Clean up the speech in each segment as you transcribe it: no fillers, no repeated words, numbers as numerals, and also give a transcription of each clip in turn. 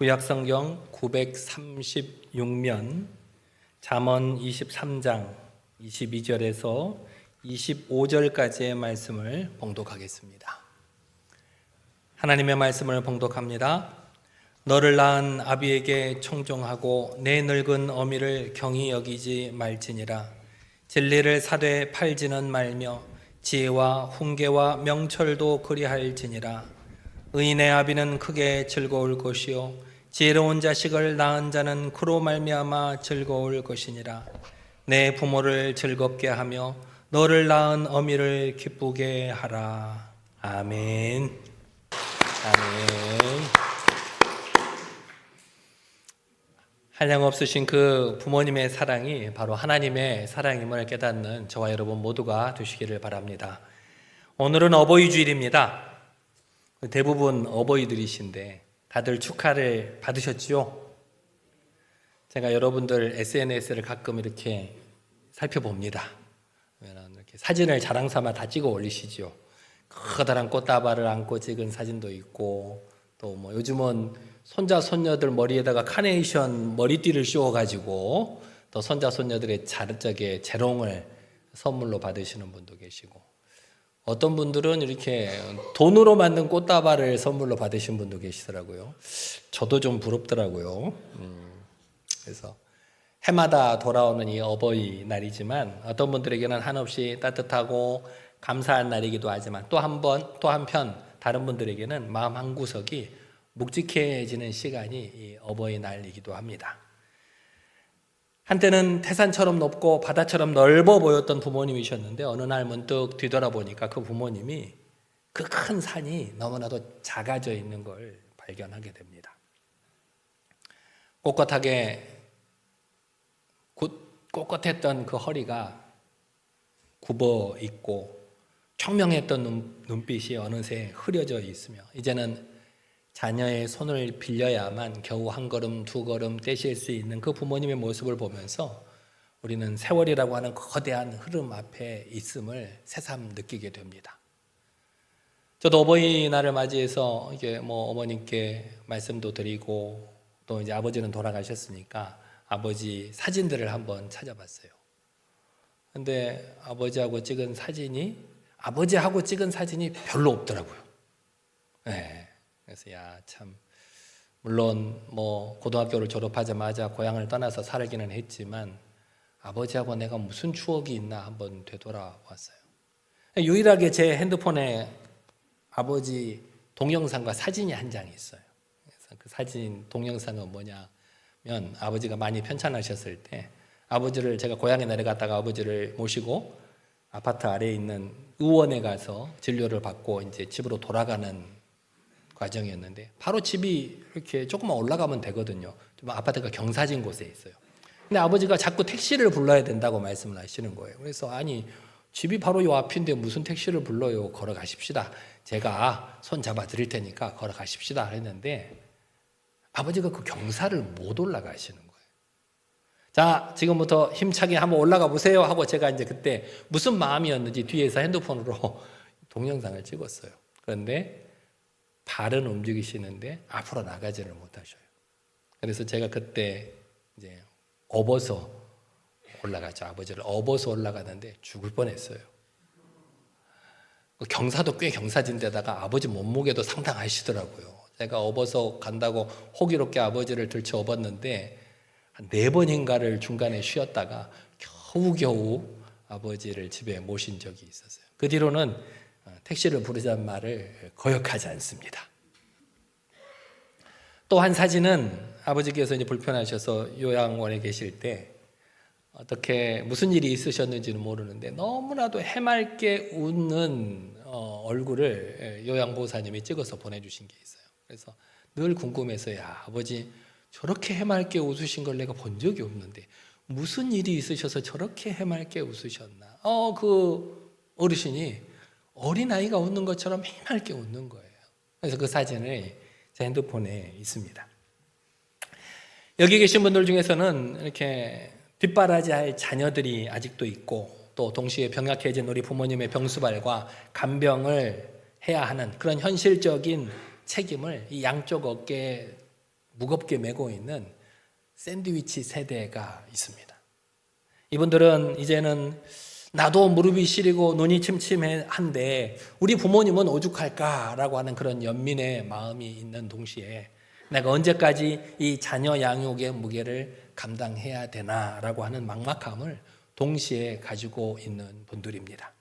구약성경 936면 잠언 23장 22절에서 25절까지의 말씀을 봉독하겠습니다. 하나님의 말씀을 봉독합니다. 너를 낳은 아비에게 청종하고 내 늙은 어미를 경히 여기지 말지니라. 진리를 사되 팔지는 말며 지혜와 훈계와 명철도 그리할지니라. 의인의 아비는 크게 즐거울 것이요 지혜로운 자식을 낳은 자는 그로 말미암아 즐거울 것이니라. 내 부모를 즐겁게 하며 너를 낳은 어미를 기쁘게 하라. 아멘. 아멘. 한량없으신 그 부모님의 사랑이 바로 하나님의 사랑임을 깨닫는 저와 여러분 모두가 되시기를 바랍니다. 오늘은 어버이 주일입니다. 대부분 어버이들이신데 다들 축하를 받으셨죠? 제가 여러분들 SNS를 가끔 이렇게 살펴봅니다. 이렇게 사진을 자랑삼아 다 찍어 올리시죠. 커다란 꽃다발을 안고 찍은 사진도 있고, 또 뭐 요즘은 손자 손녀들 머리에다가 카네이션 머리띠를 씌워가지고 또 손자 손녀들의 재롱을 선물로 받으시는 분도 계시고, 어떤 분들은 이렇게 돈으로 만든 꽃다발을 선물로 받으신 분도 계시더라고요. 저도 좀 부럽더라고요. 그래서 해마다 돌아오는 이 어버이날이지만 어떤 분들에게는 한없이 따뜻하고 감사한 날이기도 하지만 또 한편 다른 분들에게는 마음 한구석이 묵직해지는 시간이 이 어버이날이기도 합니다. 한때는 태산처럼 높고 바다처럼 넓어 보였던 부모님이셨는데 어느 날 문득 뒤돌아보니까 그 부모님이 그 큰 산이 너무나도 작아져 있는 걸 발견하게 됩니다. 꼿꼿했던 그 허리가 굽어 있고 청명했던 눈빛이 어느새 흐려져 있으며 이제는 자녀의 손을 빌려야만 겨우 한 걸음 두 걸음 떼실 수 있는 그 부모님의 모습을 보면서 우리는 세월이라고 하는 거대한 흐름 앞에 있음을 새삼 느끼게 됩니다. 저도 어버이날을 맞이해서 이게 어머님께 말씀도 드리고 또 이제 아버지는 돌아가셨으니까 아버지 사진들을 한번 찾아봤어요. 근데 아버지하고 찍은 사진이 별로 없더라고요. 네. 그래서 참 물론 고등학교를 졸업하자마자 고향을 떠나서 살기는 했지만 아버지하고 내가 무슨 추억이 있나 한번 되돌아봤어요. 유일하게 제 핸드폰에 아버지 동영상과 사진이 한 장이 있어요. 그래서 그 사진 동영상은 뭐냐면 아버지가 많이 편찮으셨을 때 아버지를 제가 고향에 내려갔다가 아버지를 모시고 아파트 아래에 있는 의원에 가서 진료를 받고 이제 집으로 돌아가는 과정이었는데 바로 집이 이렇게 조금만 올라가면 되거든요. 좀 아파트가 경사진 곳에 있어요. 근데 아버지가 자꾸 택시를 불러야 된다고 말씀을 하시는 거예요. 그래서 아니 집이 바로 요 앞인데 무슨 택시를 불러요? 걸어가십시다. 제가 손 잡아 드릴 테니까 걸어가십시다 했는데 아버지가 그 경사를 못 올라가시는 거예요. 자, 지금부터 힘차게 한번 올라가 보세요 하고 제가 이제 그때 무슨 마음이었는지 뒤에서 핸드폰으로 동영상을 찍었어요. 그런데 발은 움직이시는데 앞으로 나가지를 못하셔요. 그래서 제가 그때 이제 업어서 올라갔죠. 아버지를 업어서 올라가는데 죽을 뻔했어요. 경사도 꽤 경사진 데다가 아버지 몸무게도 상당하시더라고요. 제가 업어서 간다고 호기롭게 아버지를 들쳐 업었는데 한 4번인가를 중간에 쉬었다가 겨우겨우 아버지를 집에 모신 적이 있었어요. 그 뒤로는 택시를 부르자는 말을 거역하지 않습니다. 또 한 사진은 아버지께서 이제 불편하셔서 요양원에 계실 때 어떻게 무슨 일이 있으셨는지는 모르는데 너무나도 해맑게 웃는 얼굴을 요양보호사님이 찍어서 보내주신 게 있어요. 그래서 늘 궁금해서 아버지 저렇게 해맑게 웃으신 걸 내가 본 적이 없는데 무슨 일이 있으셔서 저렇게 해맑게 웃으셨나? 그 어르신이 어린아이가 웃는 것처럼 해맑게 웃는 거예요. 그래서 그 사진을 제 핸드폰에 있습니다. 여기 계신 분들 중에서는 이렇게 뒷바라지할 자녀들이 아직도 있고 또 동시에 병약해진 우리 부모님의 병수발과 간병을 해야 하는 그런 현실적인 책임을 이 양쪽 어깨에 무겁게 메고 있는 샌드위치 세대가 있습니다. 이분들은 이제는 나도 무릎이 시리고 눈이 침침한데 우리 부모님은 오죽할까라고 하는 그런 연민의 마음이 있는 동시에 내가 언제까지 이 자녀 양육의 무게를 감당해야 되나라고 하는 막막함을 동시에 가지고 있는 분들입니다.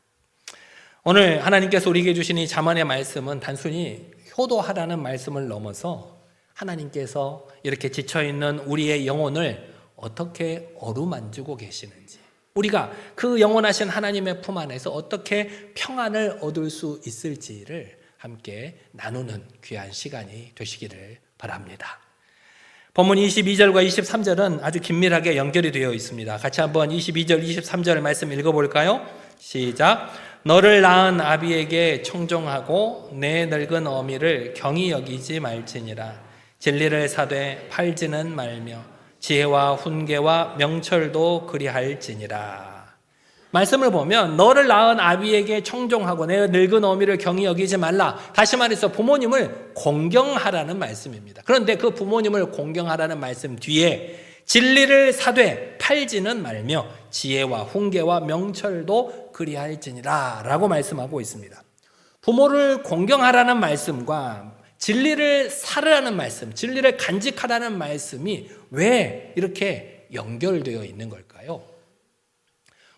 오늘 하나님께서 우리에게 주신 이 잠언의 말씀은 단순히 효도하라는 말씀을 넘어서 하나님께서 이렇게 지쳐있는 우리의 영혼을 어떻게 어루만지고 계시는지, 우리가 그 영원하신 하나님의 품 안에서 어떻게 평안을 얻을 수 있을지를 함께 나누는 귀한 시간이 되시기를 바랍니다. 본문 22절과 23절은 아주 긴밀하게 연결이 되어 있습니다. 같이 한번 22절, 23절 말씀 읽어볼까요? 시작. 너를 낳은 아비에게 청종하고 내 늙은 어미를 경히 여기지 말지니라. 진리를 사되 팔지는 말며 지혜와 훈계와 명철도 그리할지니라. 말씀을 보면 너를 낳은 아비에게 청종하고 내 늙은 어미를 경히 여기지 말라. 다시 말해서 부모님을 공경하라는 말씀입니다. 그런데 그 부모님을 공경하라는 말씀 뒤에 진리를 사되 팔지는 말며 지혜와 훈계와 명철도 그리할지니라 라고 말씀하고 있습니다. 부모를 공경하라는 말씀과 진리를 사르라는 말씀, 진리를 간직하라는 말씀이 왜 이렇게 연결되어 있는 걸까요?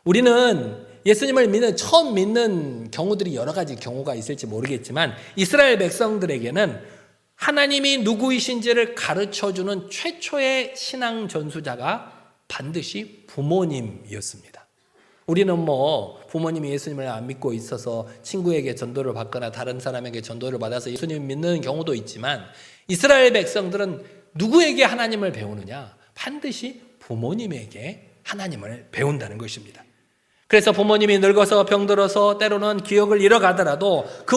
우리는 예수님을 처음 믿는 경우들이 여러 가지 경우가 있을지 모르겠지만 이스라엘 백성들에게는 하나님이 누구이신지를 가르쳐주는 최초의 신앙 전수자가 반드시 부모님이었습니다. 우리는 부모님이 예수님을 안 믿고 있어서 친구에게 전도를 받거나 다른 사람에게 전도를 받아서 예수님을 믿는 경우도 있지만 이스라엘 백성들은 누구에게 하나님을 배우느냐? 반드시 부모님에게 하나님을 배운다는 것입니다. 그래서 부모님이 늙어서 병들어서 때로는 기억을 잃어가더라도 그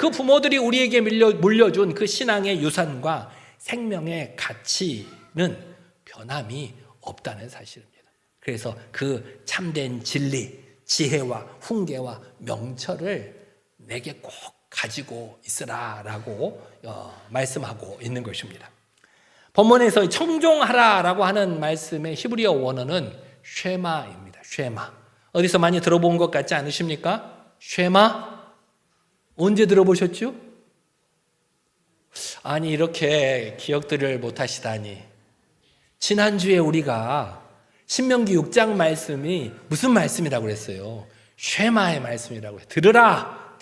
부모들이 우리에게 물려준 그 신앙의 유산과 생명의 가치는 변함이 없다는 사실입니다. 그래서 그 참된 진리, 지혜와 훈계와 명철을 내게 꼭 가지고 있으라라고 말씀하고 있는 것입니다. 본문에서 청종하라라고 하는 말씀의 히브리어 원어는 쉐마입니다. 쉐마. 어디서 많이 들어본 것 같지 않으십니까? 쉐마? 언제 들어보셨죠? 아니 이렇게 기억들을 못하시다니. 지난주에 우리가 신명기 6장 말씀이 무슨 말씀이라고 그랬어요? 쉐마의 말씀이라고 해요. 들으라.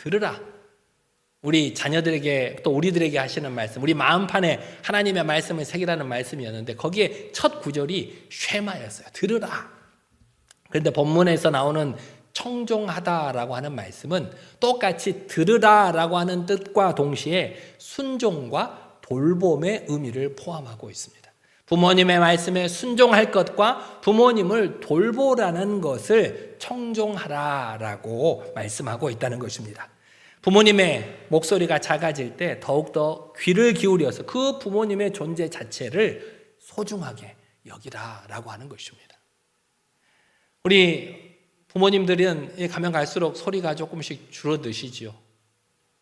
우리 자녀들에게 또 우리들에게 하시는 말씀, 우리 마음판에 하나님의 말씀을 새기라는 말씀이었는데 거기에 첫 구절이 쉐마였어요. 들으라. 그런데 본문에서 나오는 청종하다라고 하는 말씀은 똑같이 들으라라고 하는 뜻과 동시에 순종과 돌봄의 의미를 포함하고 있습니다. 부모님의 말씀에 순종할 것과 부모님을 돌보라는 것을 청종하라라고 말씀하고 있다는 것입니다. 부모님의 목소리가 작아질 때 더욱더 귀를 기울여서 그 부모님의 존재 자체를 소중하게 여기라라고 하는 것입니다. 우리 부모님들은 가면 갈수록 소리가 조금씩 줄어드시지요.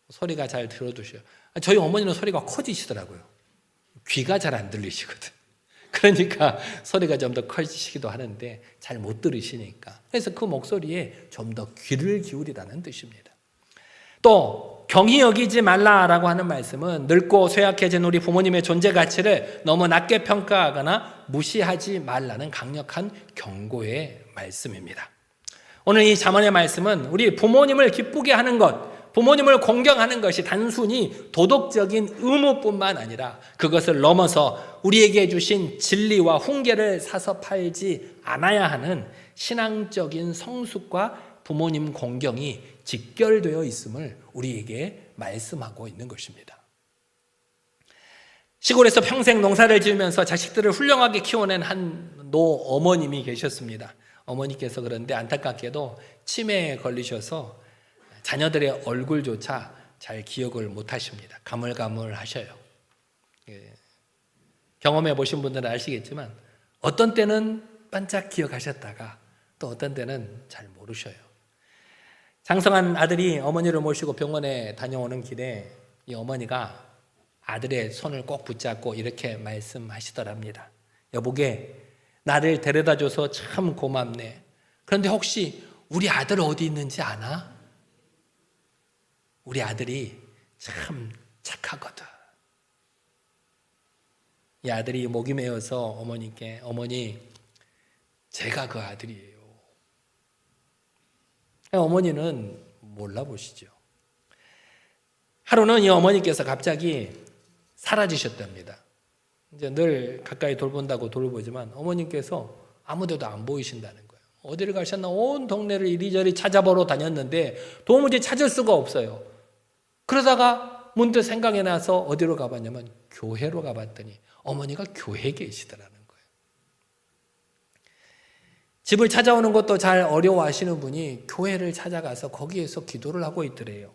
소리가 잘 들어두셔요. 저희 어머니는 소리가 커지시더라고요. 귀가 잘 안 들리시거든. 그러니까 소리가 좀 더 커지시기도 하는데 잘 못 들으시니까. 그래서 그 목소리에 좀 더 귀를 기울이라는 뜻입니다. 또 경히 여기지 말라라고 하는 말씀은 늙고 쇠약해진 우리 부모님의 존재 가치를 너무 낮게 평가하거나 무시하지 말라는 강력한 경고의 말씀입니다. 오늘 이 잠언의 말씀은 우리 부모님을 기쁘게 하는 것, 부모님을 공경하는 것이 단순히 도덕적인 의무뿐만 아니라 그것을 넘어서 우리에게 주신 진리와 훈계를 사서 팔지 않아야 하는 신앙적인 성숙과 부모님 공경이 직결되어 있음을 우리에게 말씀하고 있는 것입니다. 시골에서 평생 농사를 지으면서 자식들을 훌륭하게 키워낸 한 노어머님이 계셨습니다. 어머니께서 그런데 안타깝게도 치매에 걸리셔서 자녀들의 얼굴조차 잘 기억을 못하십니다. 가물가물하셔요. 경험해 보신 분들은 아시겠지만 어떤 때는 반짝 기억하셨다가 또 어떤 때는 잘 모르셔요. 장성한 아들이 어머니를 모시고 병원에 다녀오는 길에 이 어머니가 아들의 손을 꼭 붙잡고 이렇게 말씀하시더랍니다. 여보게, 나를 데려다줘서 참 고맙네. 그런데 혹시 우리 아들 어디 있는지 아나? 우리 아들이 참 착하거든. 이 아들이 목이 메어서 어머니께, 어머니, 제가 그 아들이에요. 어머니는 몰라보시죠. 하루는 이 어머니께서 갑자기 사라지셨답니다. 이제 늘 가까이 돌본다고 돌보지만 어머니께서 아무데도 안 보이신다는 거예요. 어디를 가셨나 온 동네를 이리저리 찾아보러 다녔는데 도무지 찾을 수가 없어요. 그러다가 문득 생각이 나서 어디로 가봤냐면 교회로 가봤더니 어머니가 교회에 계시더라는 거예요. 집을 찾아오는 것도 잘 어려워하시는 분이 교회를 찾아가서 거기에서 기도를 하고 있더래요.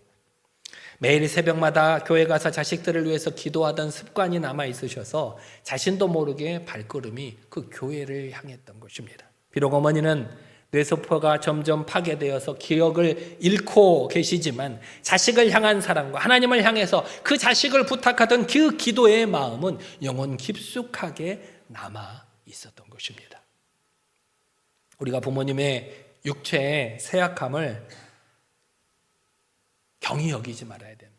매일 새벽마다 교회 가서 자식들을 위해서 기도하던 습관이 남아 있으셔서 자신도 모르게 발걸음이 그 교회를 향했던 것입니다. 비록 어머니는 뇌세포가 점점 파괴되어서 기억을 잃고 계시지만 자식을 향한 사랑과 하나님을 향해서 그 자식을 부탁하던 그 기도의 마음은 영혼 깊숙하게 남아 있었던 것입니다. 우리가 부모님의 육체의 쇠약함을 경히 여기지 말아야 됩니다.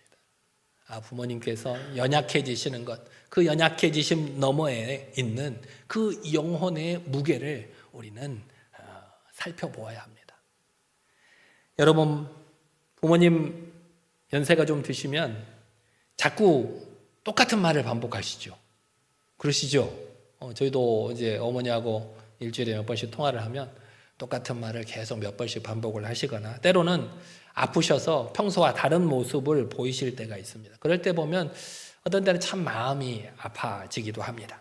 부모님께서 연약해지시는 것, 그 연약해지심 너머에 있는 그 영혼의 무게를 우리는 살펴보아야 합니다. 여러분, 부모님 연세가 좀 드시면 자꾸 똑같은 말을 반복하시죠. 그러시죠? 저희도 이제 어머니하고 일주일에 몇 번씩 통화를 하면 똑같은 말을 계속 몇 번씩 반복을 하시거나 때로는 아프셔서 평소와 다른 모습을 보이실 때가 있습니다. 그럴 때 보면 어떤 때는 참 마음이 아파지기도 합니다.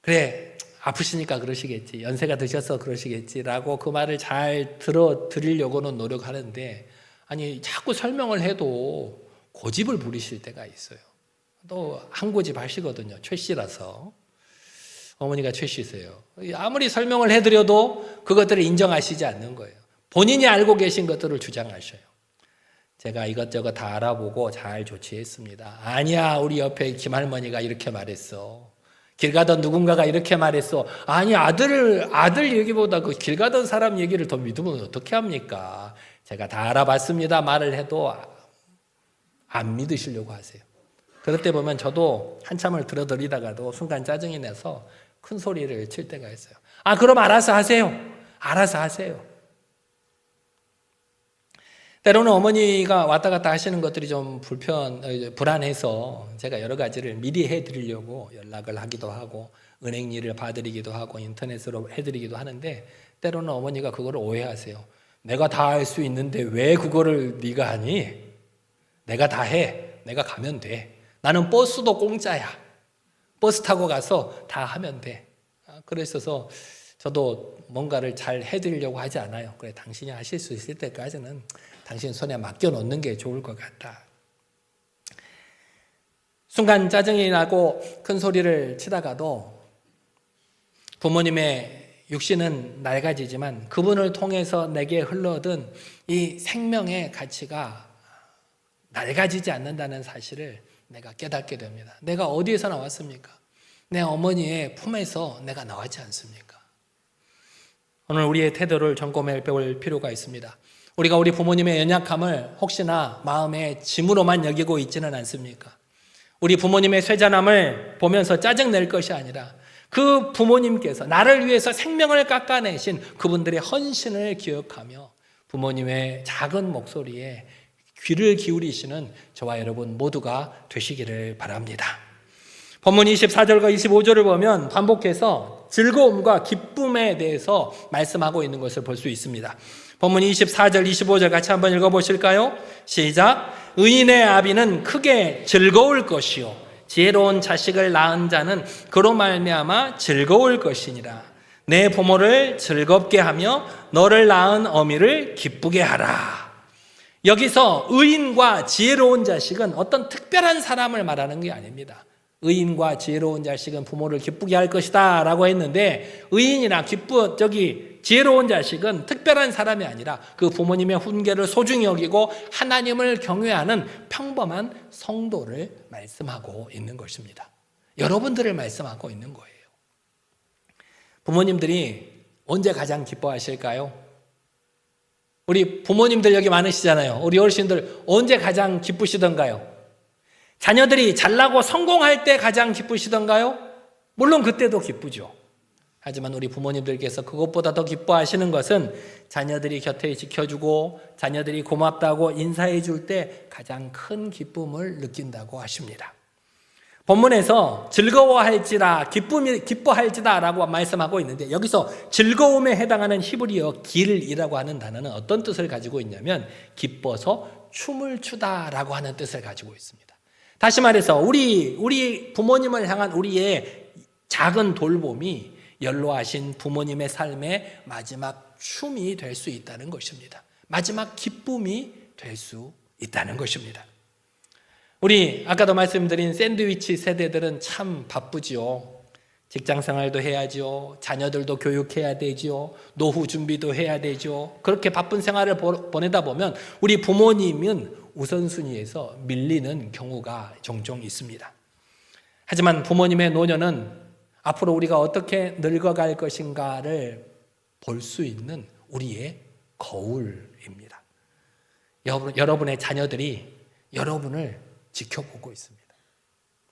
그래, 아프시니까 그러시겠지, 연세가 드셔서 그러시겠지라고 그 말을 잘 들어드리려고는 노력하는데 아니 자꾸 설명을 해도 고집을 부리실 때가 있어요. 또 한 고집 하시거든요. 최 씨라서. 어머니가 최 씨세요. 아무리 설명을 해드려도 그것들을 인정하시지 않는 거예요. 본인이 알고 계신 것들을 주장하셔요. 제가 이것저것 다 알아보고 잘 조치했습니다. 아니야, 우리 옆에 김할머니가 이렇게 말했어. 길 가던 누군가가 이렇게 말했어. 아니, 아들 얘기보다 그 길 가던 사람 얘기를 더 믿으면 어떻게 합니까? 제가 다 알아봤습니다. 말을 해도 안 믿으시려고 하세요. 그럴 때 보면 저도 한참을 들어드리다가도 순간 짜증이 나서 큰 소리를 칠 때가 있어요. 그럼 알아서 하세요. 알아서 하세요. 때로는 어머니가 왔다 갔다 하시는 것들이 좀 불안해서 제가 여러 가지를 미리 해드리려고 연락을 하기도 하고 은행 일을 봐드리기도 하고 인터넷으로 해드리기도 하는데 때로는 어머니가 그거를 오해하세요. 내가 다 할 수 있는데 왜 그거를 네가 하니? 내가 다 해. 내가 가면 돼. 나는 버스도 공짜야. 버스 타고 가서 다 하면 돼. 그래서 저도 뭔가를 잘 해드리려고 하지 않아요. 그래, 당신이 하실 수 있을 때까지는 당신 손에 맡겨놓는 게 좋을 것 같다. 순간 짜증이 나고 큰 소리를 치다가도 부모님의 육신은 낡아지지만 그분을 통해서 내게 흘러든 이 생명의 가치가 낡아지지 않는다는 사실을 내가 깨닫게 됩니다. 내가 어디에서 나왔습니까? 내 어머니의 품에서 내가 나왔지 않습니까? 오늘 우리의 태도를 점검해 볼 필요가 있습니다. 우리가 우리 부모님의 연약함을 혹시나 마음의 짐으로만 여기고 있지는 않습니까? 우리 부모님의 쇠잔함을 보면서 짜증낼 것이 아니라 그 부모님께서 나를 위해서 생명을 깎아내신 그분들의 헌신을 기억하며 부모님의 작은 목소리에 귀를 기울이시는 저와 여러분 모두가 되시기를 바랍니다. 본문 24절과 25절을 보면 반복해서 즐거움과 기쁨에 대해서 말씀하고 있는 것을 볼 수 있습니다. 본문 24절, 25절 같이 한번 읽어보실까요? 시작. 의인의 아비는 크게 즐거울 것이요 지혜로운 자식을 낳은 자는 그로 말미암아 즐거울 것이니라. 내 부모를 즐겁게 하며 너를 낳은 어미를 기쁘게 하라. 여기서 의인과 지혜로운 자식은 어떤 특별한 사람을 말하는 게 아닙니다. 의인과 지혜로운 자식은 부모를 기쁘게 할 것이다 라고 했는데 의인이나 지혜로운 자식은 특별한 사람이 아니라 그 부모님의 훈계를 소중히 여기고 하나님을 경외하는 평범한 성도를 말씀하고 있는 것입니다. 여러분들을 말씀하고 있는 거예요. 부모님들이 언제 가장 기뻐하실까요? 우리 부모님들 여기 많으시잖아요. 우리 어르신들 언제 가장 기쁘시던가요? 자녀들이 잘나고 성공할 때 가장 기쁘시던가요? 물론 그때도 기쁘죠. 하지만 우리 부모님들께서 그것보다 더 기뻐하시는 것은 자녀들이 곁에 지켜주고 자녀들이 고맙다고 인사해 줄 때 가장 큰 기쁨을 느낀다고 하십니다. 본문에서 즐거워할지라 기뻐할지다 라고 말씀하고 있는데, 여기서 즐거움에 해당하는 히브리어 길이라고 하는 단어는 어떤 뜻을 가지고 있냐면 기뻐서 춤을 추다 라고 하는 뜻을 가지고 있습니다. 다시 말해서 우리 부모님을 향한 우리의 작은 돌봄이 연로하신 부모님의 삶의 마지막 춤이 될 수 있다는 것입니다. 마지막 기쁨이 될 수 있다는 것입니다. 우리 아까도 말씀드린 샌드위치 세대들은 참 바쁘지요. 직장 생활도 해야죠. 자녀들도 교육해야 되죠. 노후 준비도 해야 되죠. 그렇게 바쁜 생활을 보내다 보면 우리 부모님은 우선순위에서 밀리는 경우가 종종 있습니다. 하지만 부모님의 노년은 앞으로 우리가 어떻게 늙어갈 것인가를 볼 수 있는 우리의 거울입니다. 여러분의 자녀들이 여러분을 지켜보고 있습니다.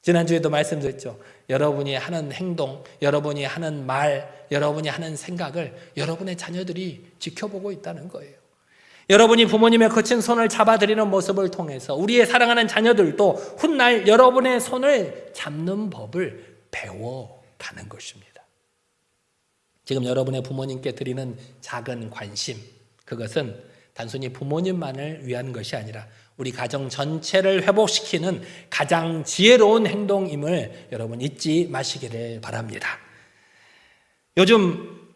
지난주에도 말씀드렸죠. 여러분이 하는 행동, 여러분이 하는 말, 여러분이 하는 생각을 여러분의 자녀들이 지켜보고 있다는 거예요. 여러분이 부모님의 거친 손을 잡아드리는 모습을 통해서 우리의 사랑하는 자녀들도 훗날 여러분의 손을 잡는 법을 배워가는 것입니다. 지금 여러분의 부모님께 드리는 작은 관심, 그것은 단순히 부모님만을 위한 것이 아니라 우리 가정 전체를 회복시키는 가장 지혜로운 행동임을 여러분 잊지 마시기를 바랍니다. 요즘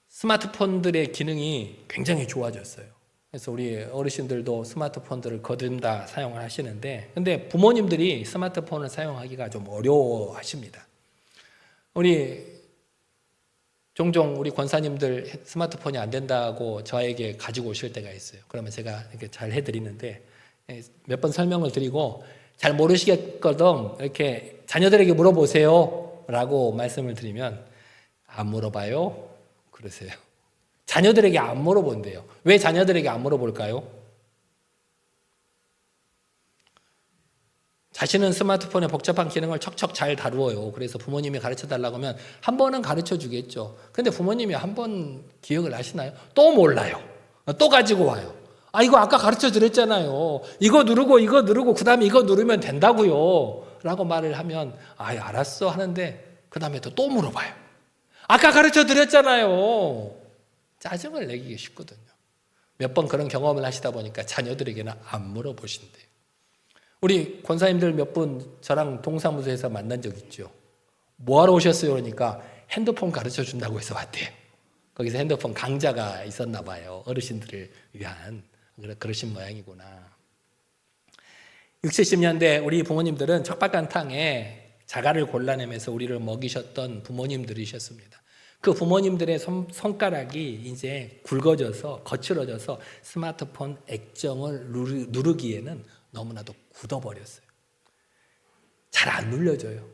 스마트폰들의 기능이 굉장히 좋아졌어요. 그래서 우리 어르신들도 스마트폰들을 거듭다 사용을 하시는데, 근데 부모님들이 스마트폰을 사용하기가 좀 어려워하십니다. 종종 우리 권사님들 스마트폰이 안 된다고 저에게 가지고 오실 때가 있어요. 그러면 제가 이렇게 잘 해드리는데, 몇 번 설명을 드리고 잘 모르시겠거든 이렇게 자녀들에게 물어보세요 라고 말씀을 드리면 안 물어봐요? 그러세요. 자녀들에게 안 물어본대요. 왜 자녀들에게 안 물어볼까요? 자신은 스마트폰의 복잡한 기능을 척척 잘 다루어요. 그래서 부모님이 가르쳐 달라고 하면 한 번은 가르쳐 주겠죠. 근데 부모님이 한 번 기억을 하시나요? 또 몰라요. 또 가지고 와요. 이거 아까 가르쳐 드렸잖아요. 이거 누르고 그 다음에 이거 누르면 된다고요 라고 말을 하면 알았어 하는데 그 다음에 또 물어봐요. 아까 가르쳐 드렸잖아요. 짜증을 내기 쉽거든요. 몇 번 그런 경험을 하시다 보니까 자녀들에게는 안 물어보신대요. 우리 권사님들 몇 분 저랑 동사무소에서 만난 적 있죠. 뭐하러 오셨어요? 그러니까 핸드폰 가르쳐 준다고 해서 왔대요. 거기서 핸드폰 강좌가 있었나 봐요. 어르신들을 위한. 그러신 모양이구나. 60, 70년대 우리 부모님들은 척박한탕에 자갈을 골라내면서 우리를 먹이셨던 부모님들이셨습니다. 그 부모님들의 손가락이 이제 굵어져서 거칠어져서 스마트폰 액정을 누르기에는 너무나도 굳어버렸어요. 잘 안 눌려져요.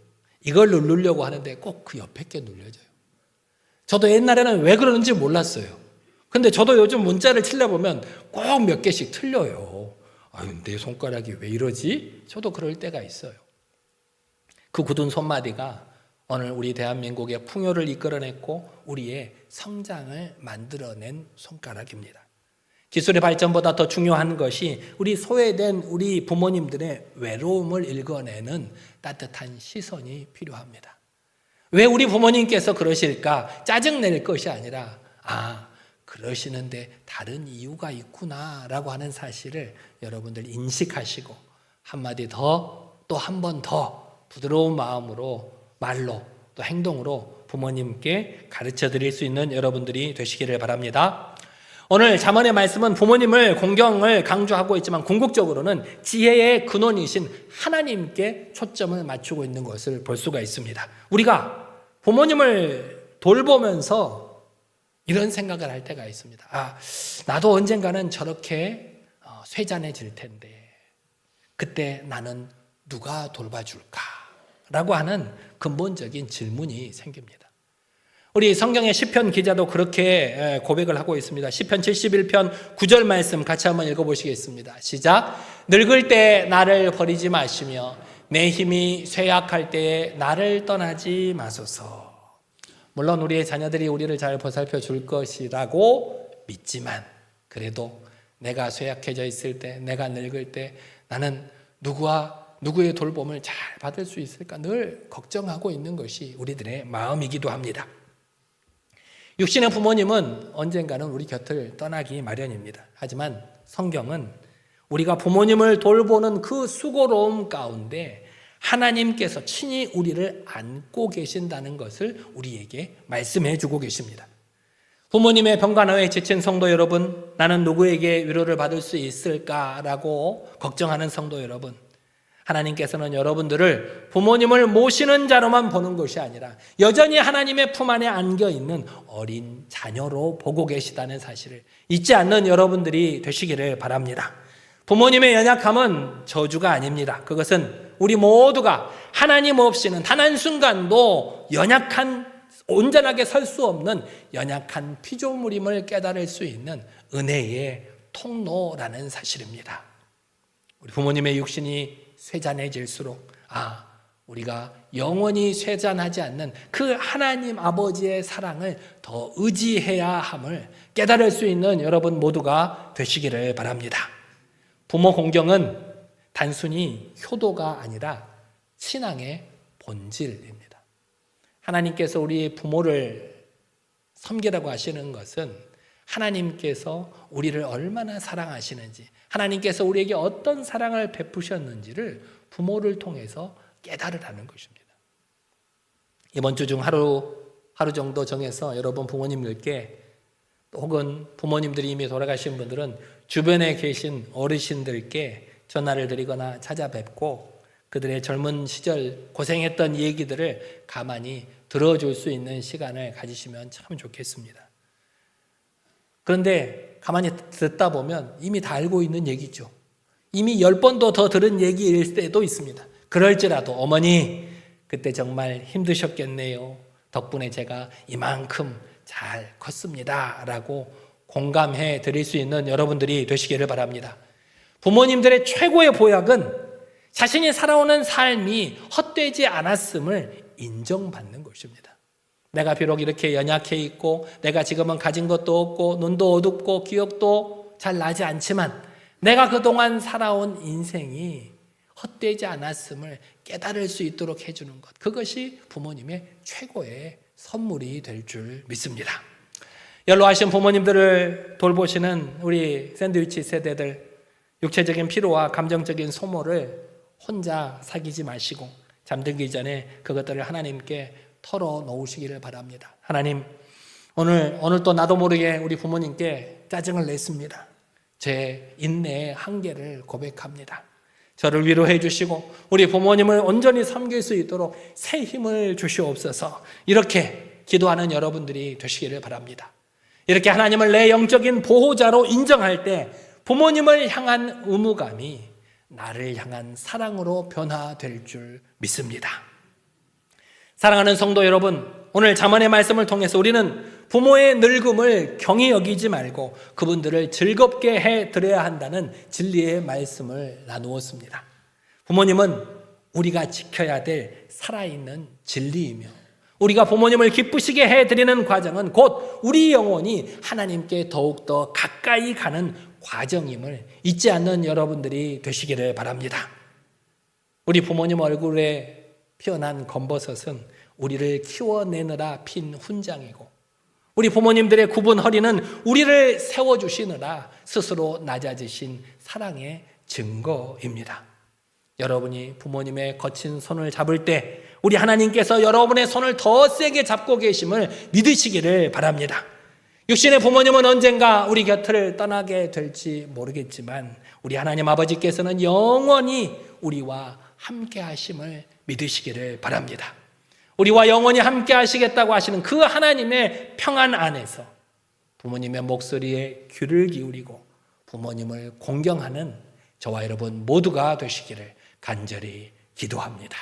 이걸 누르려고 하는데 꼭 그 옆에 게 눌려져요. 저도 옛날에는 왜 그러는지 몰랐어요. 근데 저도 요즘 문자를 치려보면 꼭 몇 개씩 틀려요. 내 손가락이 왜 이러지? 저도 그럴 때가 있어요. 그 굳은 손마디가 오늘 우리 대한민국의 풍요를 이끌어냈고 우리의 성장을 만들어낸 손가락입니다. 기술의 발전보다 더 중요한 것이 우리 소외된 우리 부모님들의 외로움을 읽어내는 따뜻한 시선이 필요합니다. 왜 우리 부모님께서 그러실까? 짜증낼 것이 아니라 그러시는데 다른 이유가 있구나 라고 하는 사실을 여러분들 인식하시고 한마디 더, 또 한 번 더 부드러운 마음으로 말로 또 행동으로 부모님께 가르쳐 드릴 수 있는 여러분들이 되시기를 바랍니다. 오늘 잠언의 말씀은 부모님을 공경을 강조하고 있지만 궁극적으로는 지혜의 근원이신 하나님께 초점을 맞추고 있는 것을 볼 수가 있습니다. 우리가 부모님을 돌보면서 이런 생각을 할 때가 있습니다. 나도 언젠가는 저렇게 쇠잔해질 텐데 그때 나는 누가 돌봐줄까? 라고 하는 근본적인 질문이 생깁니다. 우리 성경의 시편 기자도 그렇게 고백을 하고 있습니다. 시편 71편 9절 말씀 같이 한번 읽어보시겠습니다. 시작. 늙을 때 나를 버리지 마시며 내 힘이 쇠약할 때에 나를 떠나지 마소서. 물론 우리의 자녀들이 우리를 잘 보살펴 줄 것이라고 믿지만 그래도 내가 쇠약해져 있을 때, 내가 늙을 때 나는 누구의 돌봄을 잘 받을 수 있을까 늘 걱정하고 있는 것이 우리들의 마음이기도 합니다. 육신의 부모님은 언젠가는 우리 곁을 떠나기 마련입니다. 하지만 성경은 우리가 부모님을 돌보는 그 수고로움 가운데 하나님께서 친히 우리를 안고 계신다는 것을 우리에게 말씀해 주고 계십니다. 부모님의 병간호에 지친 성도 여러분, 나는 누구에게 위로를 받을 수 있을까라고 걱정하는 성도 여러분, 하나님께서는 여러분들을 부모님을 모시는 자로만 보는 것이 아니라 여전히 하나님의 품 안에 안겨 있는 어린 자녀로 보고 계시다는 사실을 잊지 않는 여러분들이 되시기를 바랍니다. 부모님의 연약함은 저주가 아닙니다. 그것은 우리 모두가 하나님 없이는 단 한순간도 온전하게 설 수 없는 연약한 피조물임을 깨달을 수 있는 은혜의 통로라는 사실입니다. 우리 부모님의 육신이 쇠잔해질수록 우리가 영원히 쇠잔하지 않는 그 하나님 아버지의 사랑을 더 의지해야 함을 깨달을 수 있는 여러분 모두가 되시기를 바랍니다. 부모 공경은 단순히 효도가 아니라 신앙의 본질입니다. 하나님께서 우리 부모를 섬기라고 하시는 것은 하나님께서 우리를 얼마나 사랑하시는지, 하나님께서 우리에게 어떤 사랑을 베푸셨는지를 부모를 통해서 깨달으라는 것입니다. 이번 주 중 하루 정도 정해서 여러분 부모님들께, 혹은 부모님들이 이미 돌아가신 분들은 주변에 계신 어르신들께 전화를 드리거나 찾아뵙고 그들의 젊은 시절 고생했던 얘기들을 가만히 들어줄 수 있는 시간을 가지시면 참 좋겠습니다. 그런데 가만히 듣다 보면 이미 다 알고 있는 얘기죠. 이미 10번도 더 들은 얘기일 때도 있습니다. 그럴지라도 어머니 그때 정말 힘드셨겠네요. 덕분에 제가 이만큼 잘 컸습니다. 라고 공감해 드릴 수 있는 여러분들이 되시기를 바랍니다. 부모님들의 최고의 보약은 자신이 살아오는 삶이 헛되지 않았음을 인정받는 것입니다. 내가 비록 이렇게 연약해 있고 내가 지금은 가진 것도 없고 눈도 어둡고 기억도 잘 나지 않지만 내가 그동안 살아온 인생이 헛되지 않았음을 깨달을 수 있도록 해주는 것, 그것이 부모님의 최고의 선물이 될 줄 믿습니다. 연로하신 부모님들을 돌보시는 우리 샌드위치 세대들, 육체적인 피로와 감정적인 소모를 혼자 사귀지 마시고 잠들기 전에 그것들을 하나님께 털어놓으시기를 바랍니다. 하나님, 오늘 또 나도 모르게 우리 부모님께 짜증을 냈습니다. 제 인내의 한계를 고백합니다. 저를 위로해 주시고 우리 부모님을 온전히 섬길 수 있도록 새 힘을 주시옵소서. 이렇게 기도하는 여러분들이 되시기를 바랍니다. 이렇게 하나님을 내 영적인 보호자로 인정할 때 부모님을 향한 의무감이 나를 향한 사랑으로 변화될 줄 믿습니다. 사랑하는 성도 여러분, 오늘 잠언의 말씀을 통해서 우리는 부모의 늙음을 경히 여기지 말고 그분들을 즐겁게 해드려야 한다는 진리의 말씀을 나누었습니다. 부모님은 우리가 지켜야 될 살아있는 진리이며 우리가 부모님을 기쁘시게 해드리는 과정은 곧 우리 영혼이 하나님께 더욱더 가까이 가는 과정임을 잊지 않는 여러분들이 되시기를 바랍니다. 우리 부모님 얼굴에 피어난 검버섯은 우리를 키워내느라 핀 훈장이고 우리 부모님들의 굽은 허리는 우리를 세워주시느라 스스로 낮아지신 사랑의 증거입니다. 여러분이 부모님의 거친 손을 잡을 때 우리 하나님께서 여러분의 손을 더 세게 잡고 계심을 믿으시기를 바랍니다. 육신의 부모님은 언젠가 우리 곁을 떠나게 될지 모르겠지만 우리 하나님 아버지께서는 영원히 우리와 함께 하심을 믿으시기를 바랍니다. 우리와 영원히 함께 하시겠다고 하시는 그 하나님의 평안 안에서 부모님의 목소리에 귀를 기울이고 부모님을 공경하는 저와 여러분 모두가 되시기를 간절히 기도합니다.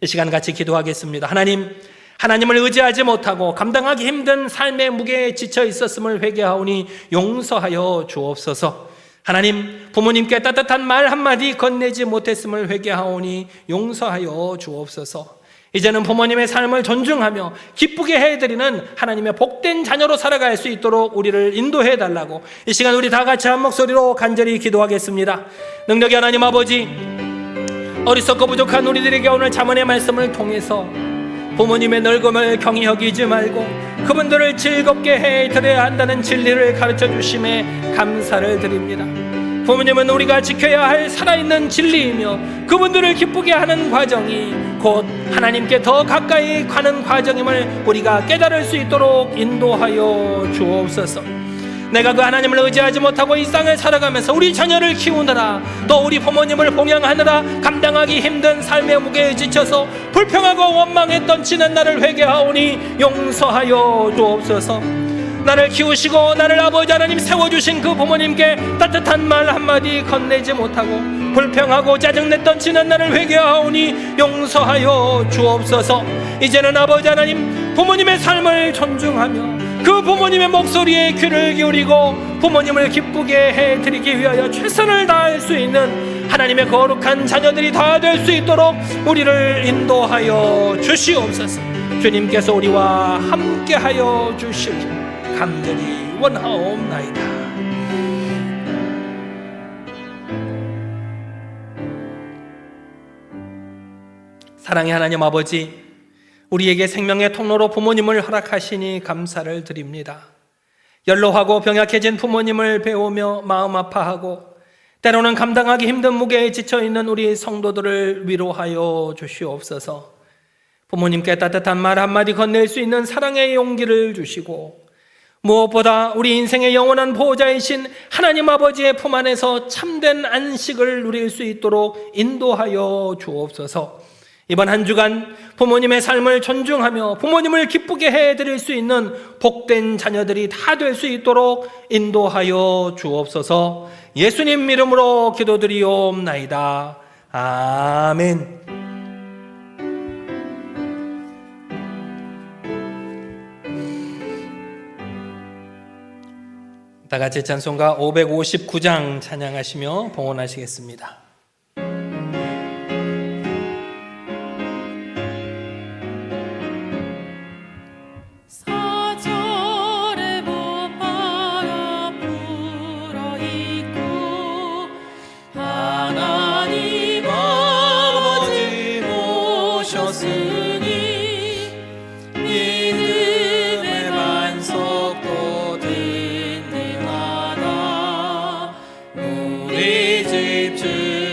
이 시간 같이 기도하겠습니다. 하나님을 의지하지 못하고 감당하기 힘든 삶의 무게에 지쳐 있었음을 회개하오니 용서하여 주옵소서. 하나님, 부모님께 따뜻한 말 한마디 건네지 못했음을 회개하오니 용서하여 주옵소서. 이제는 부모님의 삶을 존중하며 기쁘게 해드리는 하나님의 복된 자녀로 살아갈 수 있도록 우리를 인도해 달라고 이 시간 우리 다 같이 한 목소리로 간절히 기도하겠습니다. 능력의 하나님 아버지, 어리석고 부족한 우리들에게 오늘 잠언의 말씀을 통해서 부모님의 늙음을 경히 여기지 말고 그분들을 즐겁게 해드려야 한다는 진리를 가르쳐 주심에 감사를 드립니다. 부모님은 우리가 지켜야 할 살아있는 진리이며 그분들을 기쁘게 하는 과정이 곧 하나님께 더 가까이 가는 과정임을 우리가 깨달을 수 있도록 인도하여 주옵소서. 내가 그 하나님을 의지하지 못하고 이 땅을 살아가면서 우리 자녀를 키우느라 또 우리 부모님을 봉양하느라 감당하기 힘든 삶의 무게에 지쳐서 불평하고 원망했던 지난 날을 회개하오니 용서하여 주옵소서. 나를 키우시고 나를 아버지 하나님 세워주신 그 부모님께 따뜻한 말 한마디 건네지 못하고 불평하고 짜증냈던 지난 날을 회개하오니 용서하여 주옵소서. 이제는 아버지 하나님 부모님의 삶을 존중하며 그 부모님의 목소리에 귀를 기울이고 부모님을 기쁘게 해드리기 위하여 최선을 다할 수 있는 하나님의 거룩한 자녀들이 다 될 수 있도록 우리를 인도하여 주시옵소서. 주님께서 우리와 함께하여 주시길 간절히 원하옵나이다. 사랑의 하나님 아버지, 우리에게 생명의 통로로 부모님을 허락하시니 감사를 드립니다. 연로하고 병약해진 부모님을 배우며 마음 아파하고 때로는 감당하기 힘든 무게에 지쳐있는 우리 성도들을 위로하여 주시옵소서. 부모님께 따뜻한 말 한마디 건넬 수 있는 사랑의 용기를 주시고 무엇보다 우리 인생의 영원한 보호자이신 하나님 아버지의 품 안에서 참된 안식을 누릴 수 있도록 인도하여 주옵소서. 이번 한 주간 부모님의 삶을 존중하며 부모님을 기쁘게 해드릴 수 있는 복된 자녀들이 다 될 수 있도록 인도하여 주옵소서. 예수님 이름으로 기도드리옵나이다. 아멘. 다 같이 찬송가 559장 찬양하시며 봉헌하시겠습니다. 사절에 못 박아 불어있고 하나님 아버지 모셨으니 믿음의 반석도 든든하다. 우리 집 주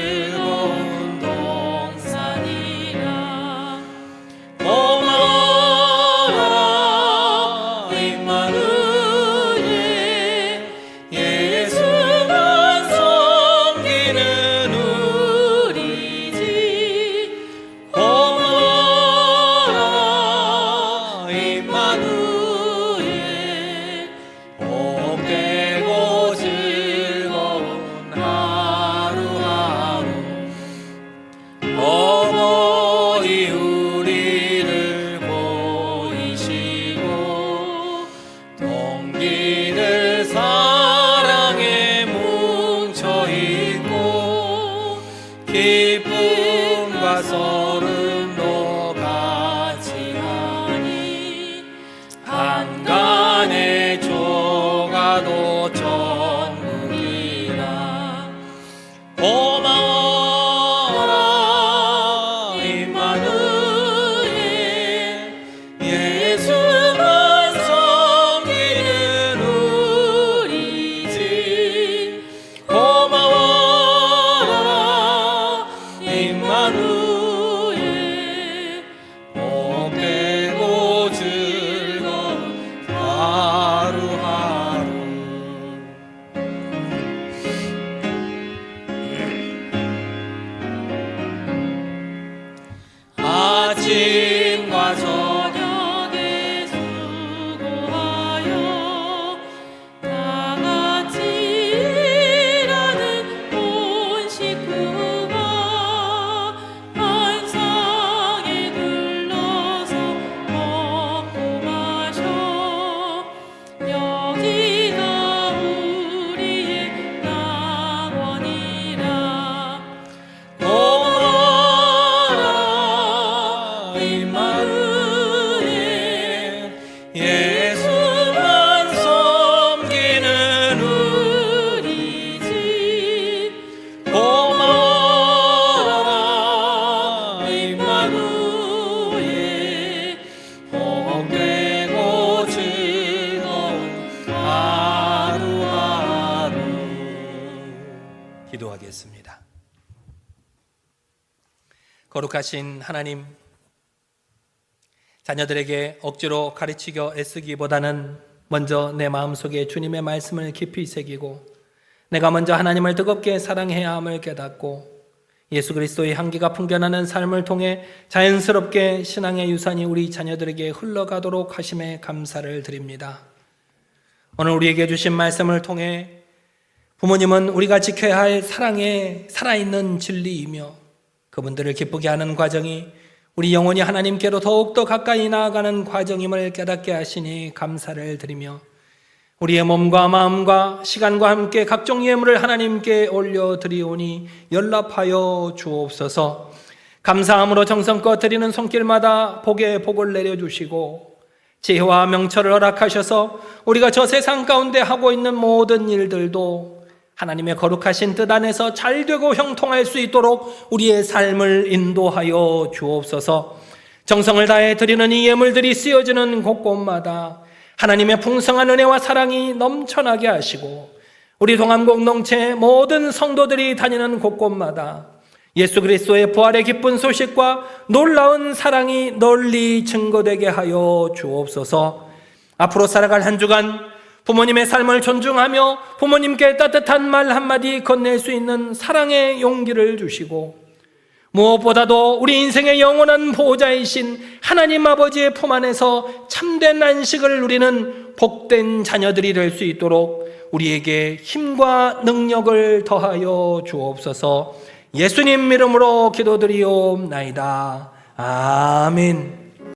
기도하겠습니다. 거룩하신 하나님, 자녀들에게 억지로 가르치려 애쓰기보다는 먼저 내 마음속에 주님의 말씀을 깊이 새기고 내가 먼저 하나님을 뜨겁게 사랑해야 함을 깨닫고 예수 그리스도의 향기가 풍겨나는 삶을 통해 자연스럽게 신앙의 유산이 우리 자녀들에게 흘러가도록 하심에 감사를 드립니다. 오늘 우리에게 주신 말씀을 통해 부모님은 우리가 지켜야 할 사랑의 살아있는 진리이며 그분들을 기쁘게 하는 과정이 우리 영혼이 하나님께로 더욱더 가까이 나아가는 과정임을 깨닫게 하시니 감사를 드리며 우리의 몸과 마음과 시간과 함께 각종 예물을 하나님께 올려드리오니 연락하여 주옵소서. 감사함으로 정성껏 드리는 손길마다 복에 복을 내려주시고 지혜와 명철을 허락하셔서 우리가 저 세상 가운데 하고 있는 모든 일들도 하나님의 거룩하신 뜻 안에서 잘되고 형통할 수 있도록 우리의 삶을 인도하여 주옵소서. 정성을 다해 드리는 이 예물들이 쓰여지는 곳곳마다 하나님의 풍성한 은혜와 사랑이 넘쳐나게 하시고 우리 동암공동체 모든 성도들이 다니는 곳곳마다 예수 그리스도의 부활의 기쁜 소식과 놀라운 사랑이 널리 증거되게 하여 주옵소서. 앞으로 살아갈 한 주간 부모님의 삶을 존중하며 부모님께 따뜻한 말 한마디 건넬 수 있는 사랑의 용기를 주시고 무엇보다도 우리 인생의 영원한 보호자이신 하나님 아버지의 품 안에서 참된 안식을 누리는 복된 자녀들이 될 수 있도록 우리에게 힘과 능력을 더하여 주옵소서. 예수님 이름으로 기도드리옵나이다. 아멘.